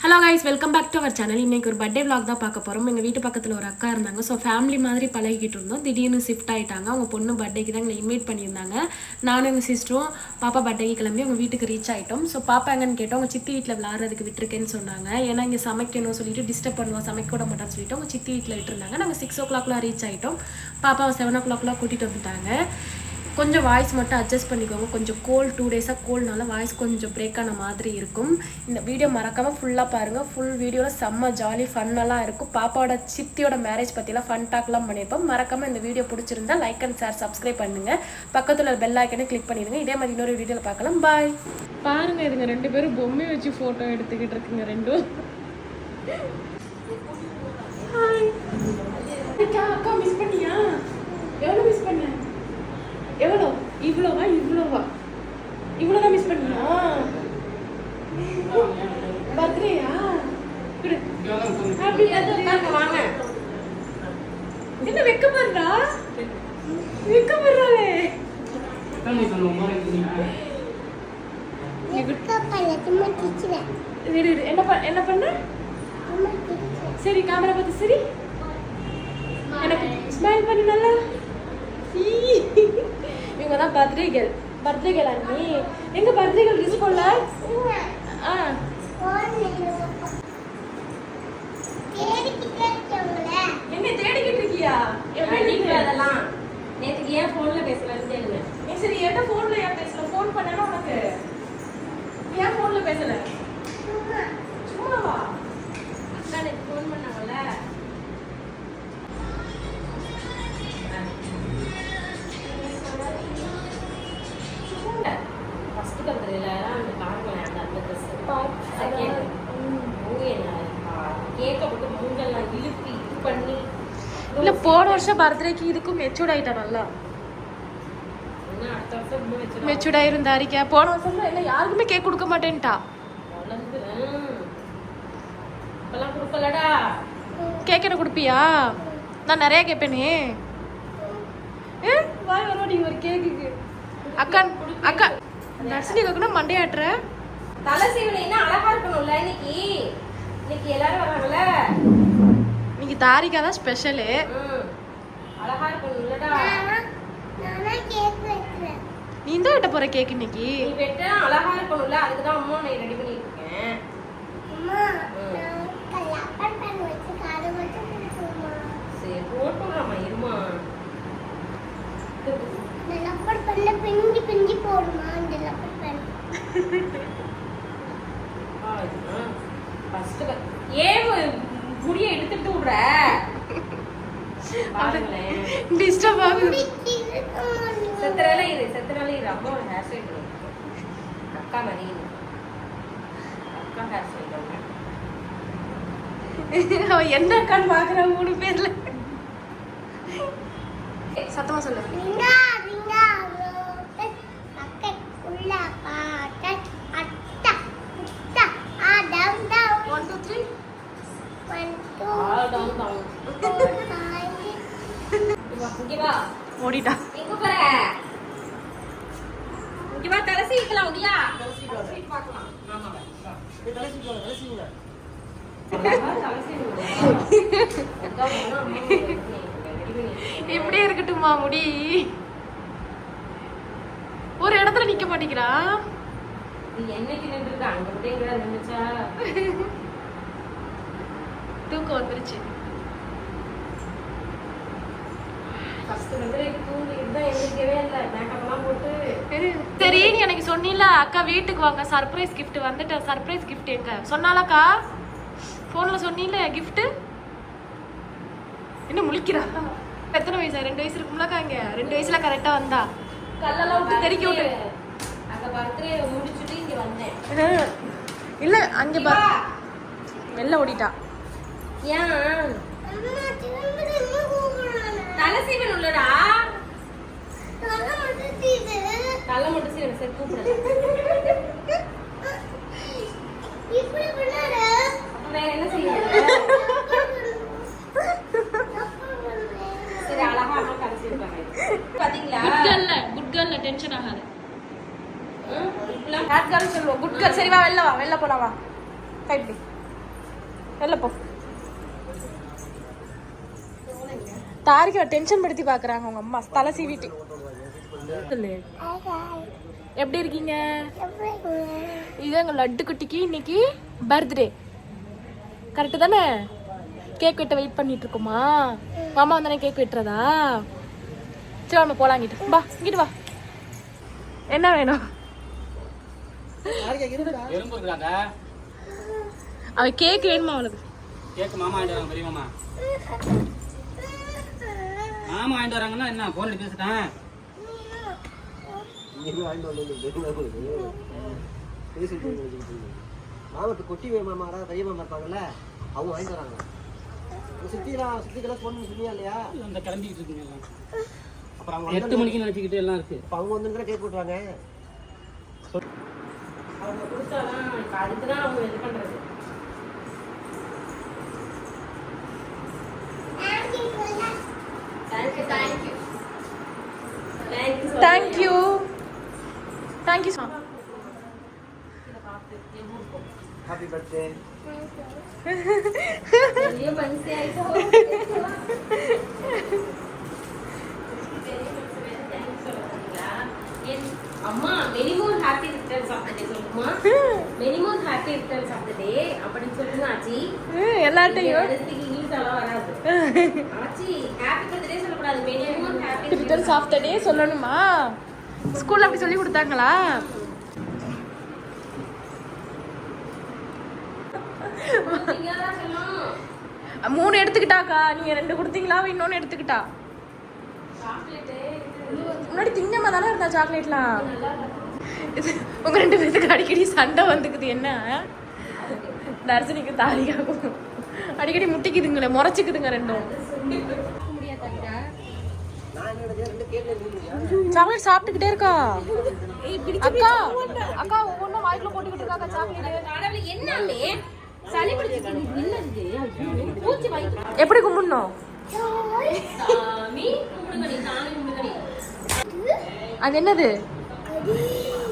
Hello guys, welcome back to our channel. இன்றைக்கி ஒரு birthday vlog தான் பார்க்க போகிறோம். எங்கள் வீட்டு பக்கத்தில் ஒரு அக்கா இருந்தாங்க. ஸோ ஃபேமிலி மாதிரி பழகிக்கிட்டு இருந்தோம். திடீர்னு ஷிஃப்ட் ஆகிட்டாங்க. அவங்க பொண்ணு பர்த்டேக்கு தான் எங்களை இன்வைட் பண்ணியிருந்தாங்க. நானும் எங்கள் சிஸ்டரும் பாப்பா பர்த்டேக்கு கிளம்பி அவங்க வீட்டுக்கு ரீச் ஆகிட்டோம். ஸோ பாப்பா எங்கன்னு கேட்டோம். அவங்க சித்தி வீட்டில் விளாட்றதுக்கு விட்டுருக்கேன்னு சொன்னாங்க. ஏன்னா இங்கே சமைக்கணும் சொல்லிட்டு டிஸ்டர்ப் பண்ணுவோம், சமைக்க விட மாட்டோம்னு சொல்லிட்டு அவங்க சித்தி வீட்டில் விட்டுருந்தாங்க. நாங்கள் 6 o'clock ரீச் ஆகிட்டோம். பாப்பாவை 7 o'clock கூட்டிகிட்டு வந்துட்டாங்க. கொஞ்சம் வாய்ஸ் மட்டும் அட்ஜஸ்ட் பண்ணிக்கோங்க. கொஞ்சம் கோல்டு 2 days கோல்டுனால வாய்ஸ் கொஞ்சம் பிரேக் ஆன மாதிரி இருக்கும். இந்த வீடியோ மறக்காமல் ஃபுல்லாக பாருங்கள். ஃபுல் வீடியோவில் செம்ம ஜாலி ஃபன்னெல்லாம் இருக்கும். பாப்பாவோட சித்தியோட மேரேஜ் பற்றிலாம் ஃபன் டாக்லாம் பண்ணியிருப்போம். மறக்காமல் இந்த வீடியோ பிடிச்சிருந்தா லைக் அண்ட் ஷேர் சப்ஸ்கிரைப் பண்ணுங்கள். பக்கத்தில் பெல் ஐக்கனை கிளிக் பண்ணிடுங்க. இதே மாதிரி இன்னொரு வீடியோவில் பார்க்கலாம். பாய். பாருங்கள், இதுங்க 2 பேரும் பொம்மை வச்சு ஃபோட்டோ எடுத்துக்கிட்டு இருக்குங்க. 2 அக்கா மிஸ் பண்ணியா? எவ்வளோ மிஸ் பண்ண? எவ்வளோ? இவ்வளோவா? இவ்வளோதான் மிஸ் பண்ணியா? பர்த்டேயா? Happy birthday. வாங்க. என்ன வெக்கப்படுறா? வெக்கப்படுறாளே. என்ன பண்ண? சரி, கேமரா பார்த்து சரி. எனக்கு ஸ்மைல் பண்ணு நல்லா. இவங்க தான் பர்த்டே கேர்ள் அண்ணி. எங்க பர்த்டே கேர்ள் ட்ரெஸ் போடல? என்ன தேடிக்கிட்டு இருக்கியா? அதெல்லாம் நேற்றுக்கு ஏன் ஃபோன்ல பேசலன்னு கேளுங்க. சரி, என்ன ஃபோன்ல ஏன் பேசல? ஃபோன் பண்ணனா உனக்கு ஏன் ஃபோன்ல பேசல? சும்மாவா? அக்கா நேற்று ஃபோன் பண்ணாங்கல்ல. ஃபர்ஸ்ட் பர்த்டேல அந்த காரணம் அந்த ட்ரெஸ் செகண்ட் கேக்கை போட்டு மூங்கெல்லாம் இழுப்பி இது பண்ணி. இல்ல, போன வருஷம் பர்த்டேக்கு இதுக்கும் மெச்சூர்ட் ஆயிட்டா. நல்லா அடுத்த வருஷம் மெச்சூர்ட் ஆயிருந்தாரிக்கா. போன வருஷம் இல்ல யாருக்குமே கேக் கொடுக்க மாட்டேன்ட்டா. இப்பெல்லாம் கொடுக்கலடா. கேக் என்ன கொடுப்பியா? நான் நிறைய கேட்பேனே. வாய் வர நீங்க ஒரு கேக்குக்கு. அக்கா நர்சினி கேக்குனா மண்டையாட்டுற. தலை சீவனைனா அழகா இருக்கணும்ல. இன்னைக்கு எல்லாரும் வராங்கல்ல. இன்னைக்கு தாரிகா தான் ஸ்பெஷலு. அழகா இருக்கணும்லடா. நீ தான் வெட்ட போற கேக் இன்னைக்கு. நீ வெட்ட அழகா இருக்கணும்ல. அதுக்கு தான் அம்மா நான் ரெடி பண்ணிட்டு இருக்கேன். சரி, போட்டுறமா இருமா. பிஞ்சி போடுமா இந்த லப்பர் பேன்? ஃபர்ஸ்ட் ஏன் முடியை எடுத்துட்டு விடுற? பாருங்களேன், டிஸ்டர்ப் ஆகுது. செத்துறாலே இரு. அம்மாவோட ஹேர் ஸ்டைல் அக்கா மாதிரி. அக்கா ஹேர் ஸ்டைல் அவன் என்ன அக்கான்னு பாக்குற 3 பேர்ல. சத்தமா சொல்லு. ஓடிட்டா. எங்க போற? இங்க வா, தலை சீக்கலாம் முடியா? பார்க்கலாம். ஆமா, இப்படியே இருக்கட்டுமா முடி? ஒரு இடத்துல நிக்க மாட்டேங்கிறா. நீ என்னைக்கு நின்றுருக்க? அங்க விட்டேங்கிற நின்றுச்சா? தூக்கம் வந்துருச்சு. சரி, நீ எனக்கு சொன்னீல அக்கா வீட்டுக்கு வாங்க, சர்ப்ரைஸ் கிஃப்ட் வந்துட்ட. சர்ப்ரைஸ் கிஃப்ட் எங்க சொன்னாலக்கா? போன்ல சொன்னீல கிஃப்ட். என்ன முழிக்கிறா? எத்தனை வயசா? 2 வயசு இருக்கும்லக்கா. இங்க 2 வயசுல கரெக்டா வந்தா. கல்லெல்லாம் விட்டு தெறிக்க விட்டு அங்க பர்த்டே முடிச்சுட்டு இங்க வந்தேன். இல்ல அங்க பாரு, வெளில ஓடிட்டா. ஏன் தலை சீவன் உள்ளடா? தலை மட்டும் சீவன். சரி, கூப்பிடு. வேற என்ன செய்ய? சரி, அழகா அம்மா தலை சீவன் பாத்தீங்களா? குட் கேர்ள்ல டென்ஷன் ஆகாது. இப்பலாம் பேட் கேர்ள் சொல்லுவோம். Good girl. சரி வா, வெளில போலாம் வா. கைட் வெளில போ. தாரிக்கா டென்ஷன் படுத்தி பாக்குறாங்க உங்க அம்மா தலை சீவிட்டு. எப்படி இருக்கீங்க? இது எங்க லட்டு குட்டிக்கு இன்னைக்கு பர்த்டே கரெக்டு தானே? கேக் வெட்ட வெயிட் பண்ணிட்டு இருக்கோமா? மாமா வந்தானே கேக் வெட்டுறதா? சரி நம்ம போலாம். இங்கிட்டு வா, இங்கிட்டு வா. என்ன வேணும்? அவ கேக் வேணுமா அவளுக்கு? கேக் மாமா வாங்கிட்டு வராங்க. பெரிய மாமா மாமா வாங்கிட்டு வராங்கன்னா என்ன போன்ல பேசிட்டேன். மாமாக்கு குட்டி மாமா பெரிய மாமா இருப்பாங்கல்ல, அவங்க வாங்கிட்டு வராங்க. சுத்திக்கெல்லாம் போன் சொன்னியா இல்லையா? அந்த கிளம்பிக்கிட்டு இருக்குங்க எல்லாம். அப்புறம் அவங்க 8 மணிக்கு நினைச்சுக்கிட்டு எல்லாம் இருக்கு. இப்போ அவங்க வந்து கூட கேக் போட்டுருவாங்க. அவங்க கொடுத்தாதான் அதுக்கு தான் அவங்க இது பண்றது. Thank you thank you. Happy birthday. அம்மா many more happy returns of the day சொல்லுமா? Many more happy returns of the day அப்படின்னு சொல்லுங்க ஆச்சி. எல்லார்ட்டையும் இங்கிலீஷ் எல்லாம் வராது ஆச்சி. ஹாப்பி பர்த்டே சொல்லக்கூடாது, many more happy returns of the day சொல்லணுமா? ஸ்கூல்ல அப்படி சொல்லி கொடுத்தாங்களா? நீங்க தான் சொல்லணும். 3 எடுத்துக்கிட்டாக்கா, நீங்க 2 கொடுத்தீங்களா? இன்னொன்னு எடுத்துக்கிட்டா. முன்னாடி திங்கமா தானே இருந்தா சாக்லேட்லாம். உங்க 2 பேருக்கு அடிக்கடி சண்டை வந்துக்குது. என்ன தர்சனிக்கு தாலியாகும் அடிக்கடி முட்டிக்குதுங்களே, முறைச்சிக்குதுங்க ரெண்டும். சாக்லேட் சாப்பிட்டுக்கிட்டே இருக்கா அக்கா. அக்கா ஒவ்வொன்றும் வாய்க்குள்ள போட்டுக்கிட்டு இருக்காக்கா சாக்லேட். என்னமே சளி பிடிச்சிருக்கு. என்னது பூச்சி வாய்க்கு. எப்படி கும்பிடணும்? சாமி கும்பிடுங்கடி, சாமி கும்பிடுங்கடி. அது என்னது?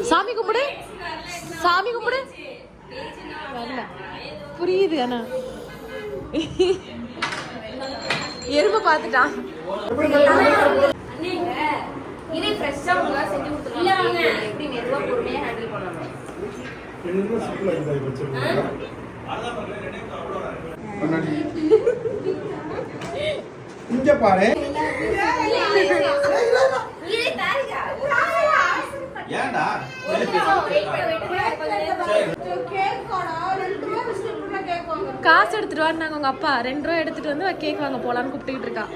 சாமி கும்பிடு, சாமி கும்பிடு. வரல புரியுது. ஆனா எறும்பு பார்த்துட்டான். அண்ணேங்க இதே ஃப்ரெஷ்ஷா உங்களா செஞ்சு கொடுத்துருவாங்க. இல்ல வாங்க எப்படி மெதுவா பொறுமையா ஹேண்டில் பண்ணணும். இங்க பாரு. இதே தாரிகா ஏன்டா காசு எடுத்துட்டு வாங்க உங்க அப்பா 2 ரூபா எடுத்துட்டு வந்து கேக் வாங்க போலான்னு கூப்பிட்டுக்கிட்டு இருக்கா.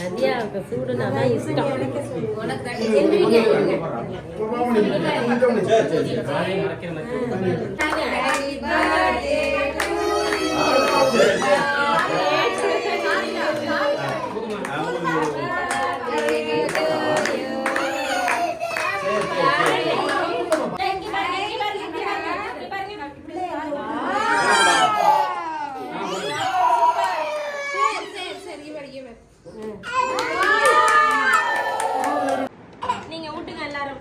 நதியாவுக்கு சூடுனா தான் இஷ்டம். உனக்கு எந்திரிங்க. நடக்கிற நீங்க ஊட்டுங்க எல்லாரும்.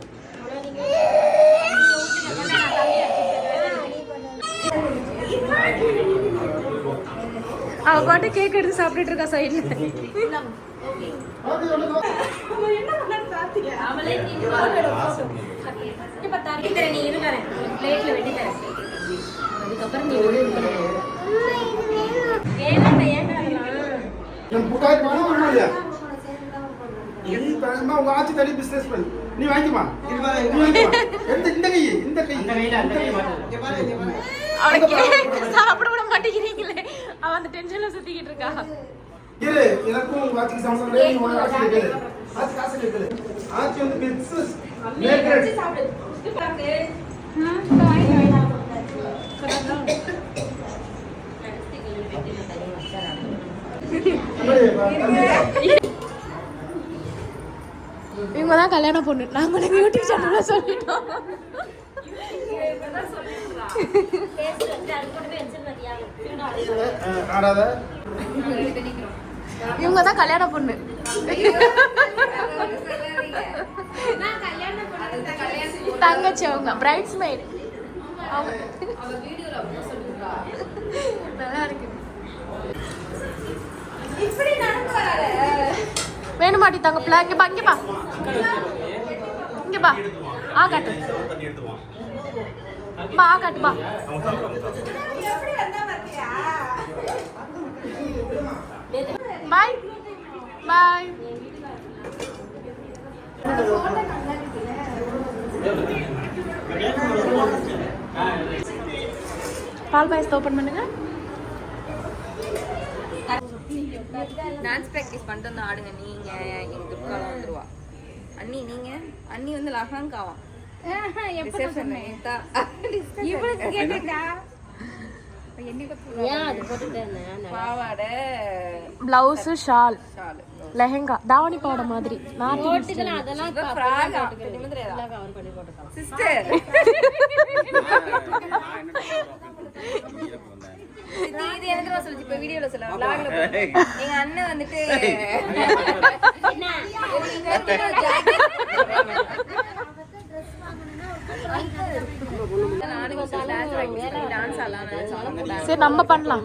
அவ பாட்டு கேக் எடுத்து சாப்பிட்டுட்டு இருக்கா சைடுல. அவளே இப்ப தரி தர நீ இருக்காரு பிளேட்ல வெட்டி தர. அதுக்கப்புறம் நீ ஏன்டா நான் புகாய் பண்ண முடியல. நீ பரமா உங்க ஆச்சி தடி பிசினஸ் பண்ணு. நீ வாங்கிமா. இந்த கை அந்த கை மாட்டல. இங்க பாரு, இங்க பாரு. அவளுக்கு சாப்பிட விட மாட்டேங்கிறீங்களே. அவ அந்த டென்ஷன்ல சுத்திக்கிட்டு இருக்கா. இரு, எனக்கும் உங்க ஆச்சிக்கு சம்பந்தம் இல்லை. நீ உங்க ஆச்சி கேளு. ஆச்சி காசு கேளு. ஆச்சி வந்து பிசினஸ் மேக்கர். சாப்பிடு. இது பாருங்க. இவங்க தான் கல்யாண பொண்ணு. நாங்க உனக்கு யூடியூப் சேனல்ல சொல்லிட்டோம். ஆடாத. இவங்க தான் கல்யாண பொண்ணு. தங்கச்சி அவங்க பிரைட்ஸ் மெய்ட். அவங்க நல்லா இருக்கு. மாட்டிட்டாங்க பிள்ளை. இங்க பா, இங்க பா, இங்க பா. ஆ காட்டு பா, ஆ காட்டு பா. பாய் பாய். பால் பாயசத்தை ஓப்பன் பண்ணுங்க. டான்ஸ் ப்ராக்டிஸ் பண்ணிட்டு வந்து ஆடுங்க. நீங்க எங்க துர்காலாம் வந்துருவா. அண்ணி நீங்க அண்ணி வந்து லஹாங்காவா பாவாடை பிளவுஸ் ஷால் லெஹங்கா தாவணி பாவாடை மாதிரி சிஸ்டர் இது எனக்கு சொல்லுச்சு. இப்ப வீடியோல சொல்ல vlogல எங்க அண்ணன் வந்துட்டு சரி நம்ம பண்ணலாம்.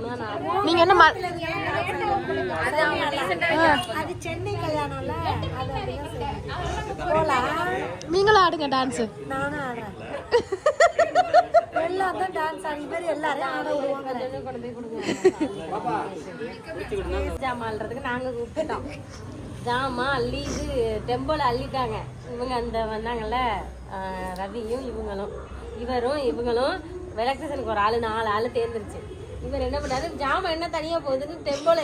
நீங்க என்ன நீங்களும் ஆடுங்க டான்ஸ். நானும் ஆடுறேன். எல்லாரும் டான்ஸ் ஆடி பேர் எல்லாரும் ஆட விடுவாங்க. ஜாமான்றதுக்கு நாங்க கூப்பிட்டோம். ஜாமா அள்ளி இது டெம்போல அள்ளிட்டாங்க. இவங்க அந்த வந்தாங்கல்ல ரவியும் இவங்களும் எலக்ட்ரிஷனுக்கு ஒரு ஆளு 4 ஆளு தேர்ந்துருச்சு. இவர் என்ன பண்ணாரு, ஜாமா என்ன தனியா போகுதுன்னு டெம்போல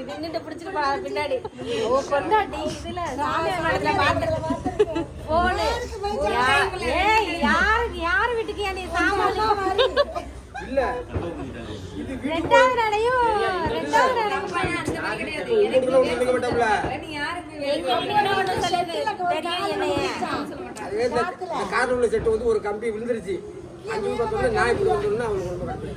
நின்னுட்டு பிடிச்சிட்டு போனாரு பின்னாடி. கொண்டாட்டி இதுல போனு யாரு வீட்டுக்கு நீ சாமான் இல்ல ரெண்டாவது நடையும் கார்ல செட்டு வந்து ஒரு கம்பி விழுந்துருச்சு. 5 நிமிஷம் நான் இப்படி வந்து அவங்களுக்கு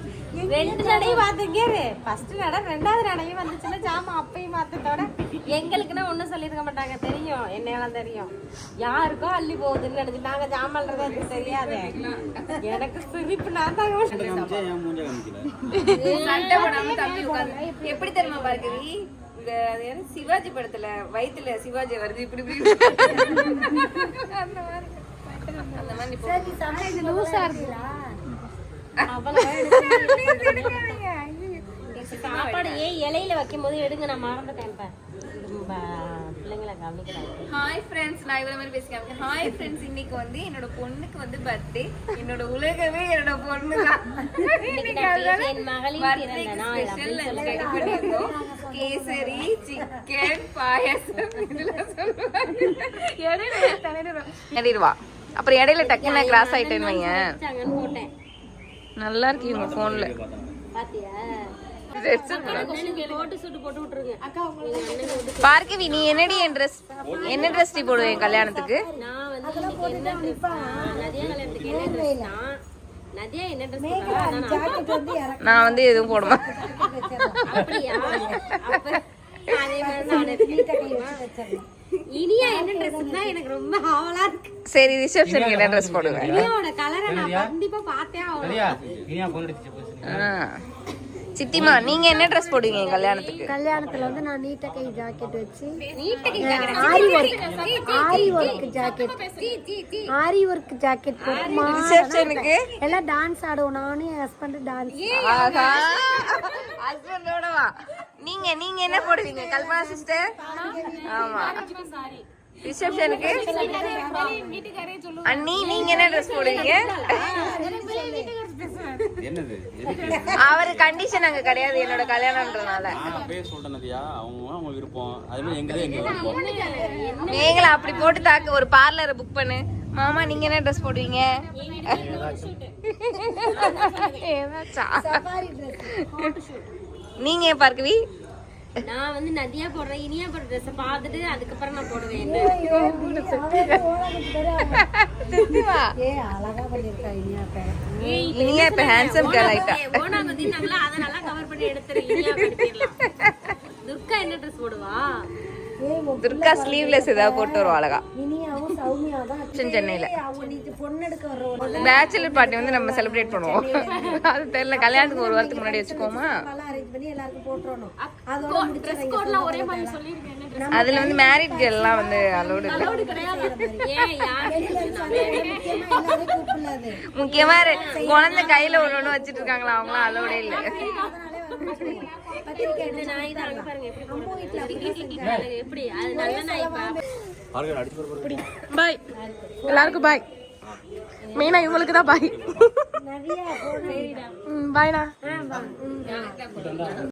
2 நடையும் பாத்துங்க. ஃபர்ஸ்ட் நடை 2வது நடையும் வந்துச்சுன்னா ஜாமா அப்பயும் பார்த்ததோட எங்களுக்குன்னா ஒன்றும் சொல்லியிருக்க மாட்டாங்க. தெரியும் என்னெல்லாம் தெரியும். யாருக்கோ அள்ளி போகுதுன்னு நினைச்சு நாங்க ஜாமான்றதே எனக்கு தெரியாது. எனக்கு சிரிப்பு நான் தாங்க சண்டை போடாம தம்பி உட்காந்து எப்படி தெரியுமா பார்க்கவி இந்த சிவாஜி படத்துல வயித்துல சிவாஜி வருது இப்படி அந்த மாதிரி லூசா இருக்குதா? சாப்பாடு இலையில வைக்கும் போது எடுங்க. நான் மறந்துட்டேன். இப்ப பிள்ளைங்களை கவனிக்கிறேன். ஹாய் ஃப்ரெண்ட்ஸ், நான் இவ்வளவு மாதிரி பேசிக்கிறேன். ஹாய் ஃப்ரெண்ட்ஸ், இன்னைக்கு வந்து என்னோட பொண்ணுக்கு வந்து பர்த்டே. என்னோட உலகமே என்னோட பொண்ணு தான். என் மகளின் பிறந்த நாள் ரெடி பண்ணிருக்கோம். கேசரி, சிக்கன், பாயாசம் இதெல்லாம் சொல்லுவாங்க. இடையில அப்புறம் இடையில டக்குன்னு கிராஸ் ஆயிட்டேன்னு வைங்க. போட்டேன். நல்லா இருக்கு உங்க போன்ல. பாத்தியா பார்க்கவி, நீ என்னடி என்ன ட்ரெஸ் போடுவேன் கல்யாணத்துக்கு? நான் வந்து நதியா கல்யாணத்துக்கு என்ன ட்ரெஸ்னா நதியா என்ன ட்ரெஸ் நான் வந்து எதுவும் போடுமா? அப்படியா? அப்ப அதே மாதிரி இனியா என்ன ட்ரெஸ்னா எனக்கு ரொம்ப ஆவலா இருக்கு. சரி, ரிசப்ஷனுக்கு என்ன ட்ரெஸ் போடுவேன்? இனியாவோட கலரை நான் கண்டிப்பா பார்த்தே ஆகணும். சித்திமா, நீங்க என்ன ட்ரெஸ் போடுவீங்க கல்யாணத்துக்கு? கல்யாணத்துல வந்து நான் நீட்ட கை ஜாக்கெட் வச்சு ஆரி ஒர்க் ஜாக்கெட் போட்டுமா ரிசப்ஷனுக்கு எல்லாம் டான்ஸ் ஆடுவோம். நானும் என் ஹஸ்பண்ட் டான்ஸ். ஆஹா, ஹஸ்பண்டோட வா. நீங்க என்ன போடுவீங்க கல்பனா சிஸ்டர்? ஆமா, ரிசப்ஷனுக்கு அண்ணி நீங்க என்ன ட்ரெஸ் போடுவீங்க? என்னது அவரு கண்டிஷன் அங்க கிடையாது என்னோட கல்யாணம்ன்றனால. அவங்க விருப்பம் அதே மாதிரி எங்க விருப்பம். நீங்களும் அப்படி போட்டு தாக்க ஒரு பார்லரை புக் பண்ணு. மாமா நீங்க என்ன ட்ரெஸ் போடுவீங்க? நீங்க பார்க்கவி? நான் வந்து நதியா போடுறேன். இனியா போடுற ட்ரெஸ் பார்த்துட்டு அதுக்கப்புறம் நான் போடுவேன். அழகா பண்ணிருக்கா இனியா இப்ப ஹேண்ட்ஸம் கேர்ள் ஆயிட்டா. அதை நல்லா கவர் பண்ணி எடுத்துறேன். துர்கா என்ன ட்ரெஸ் போடுவா? துர்கா ஸ்லீவ்லெஸ் ஏதாவது போட்டு வருவா அழகா. இனியாவும் சௌமியா தான் சென்னையில அவங்களுக்கு பொண்ணு எடுக்க வர்றோம். பேச்சுலர் பார்ட்டி வந்து நம்ம செலிப்ரேட் பண்ணுவோம். அது தெரியல, கல்யாணத்துக்கு ஒரு வாரத்துக்கு முன்னாடி வச்சுக்கோமா? அரேஞ்ச் பண்ணி எல்லாருக்கும் போட்டுறணும். அதோட ட்ரெஸ் கோட்லாம் ஒரே மாதிரி சொல்லிருக்கேன். அதுல வந்து மேரிட் கேர்ள் எல்லாம் வந்து அலோடு இல்லை. ஏன் யார் முக்கியமா குழந்தை கையில ஒண்ணு வச்சிட்டு இருக்காங்களா அவங்களாம் அலோடே இல்ல. இந்த நாய் தான் அங்க பாருங்க எப்படி அது நல்ல நாய் பாய் எல்லாருக்கும் பாய். மெயினா இவங்களுக்கு தான் பாய். பாய்ண்ணா.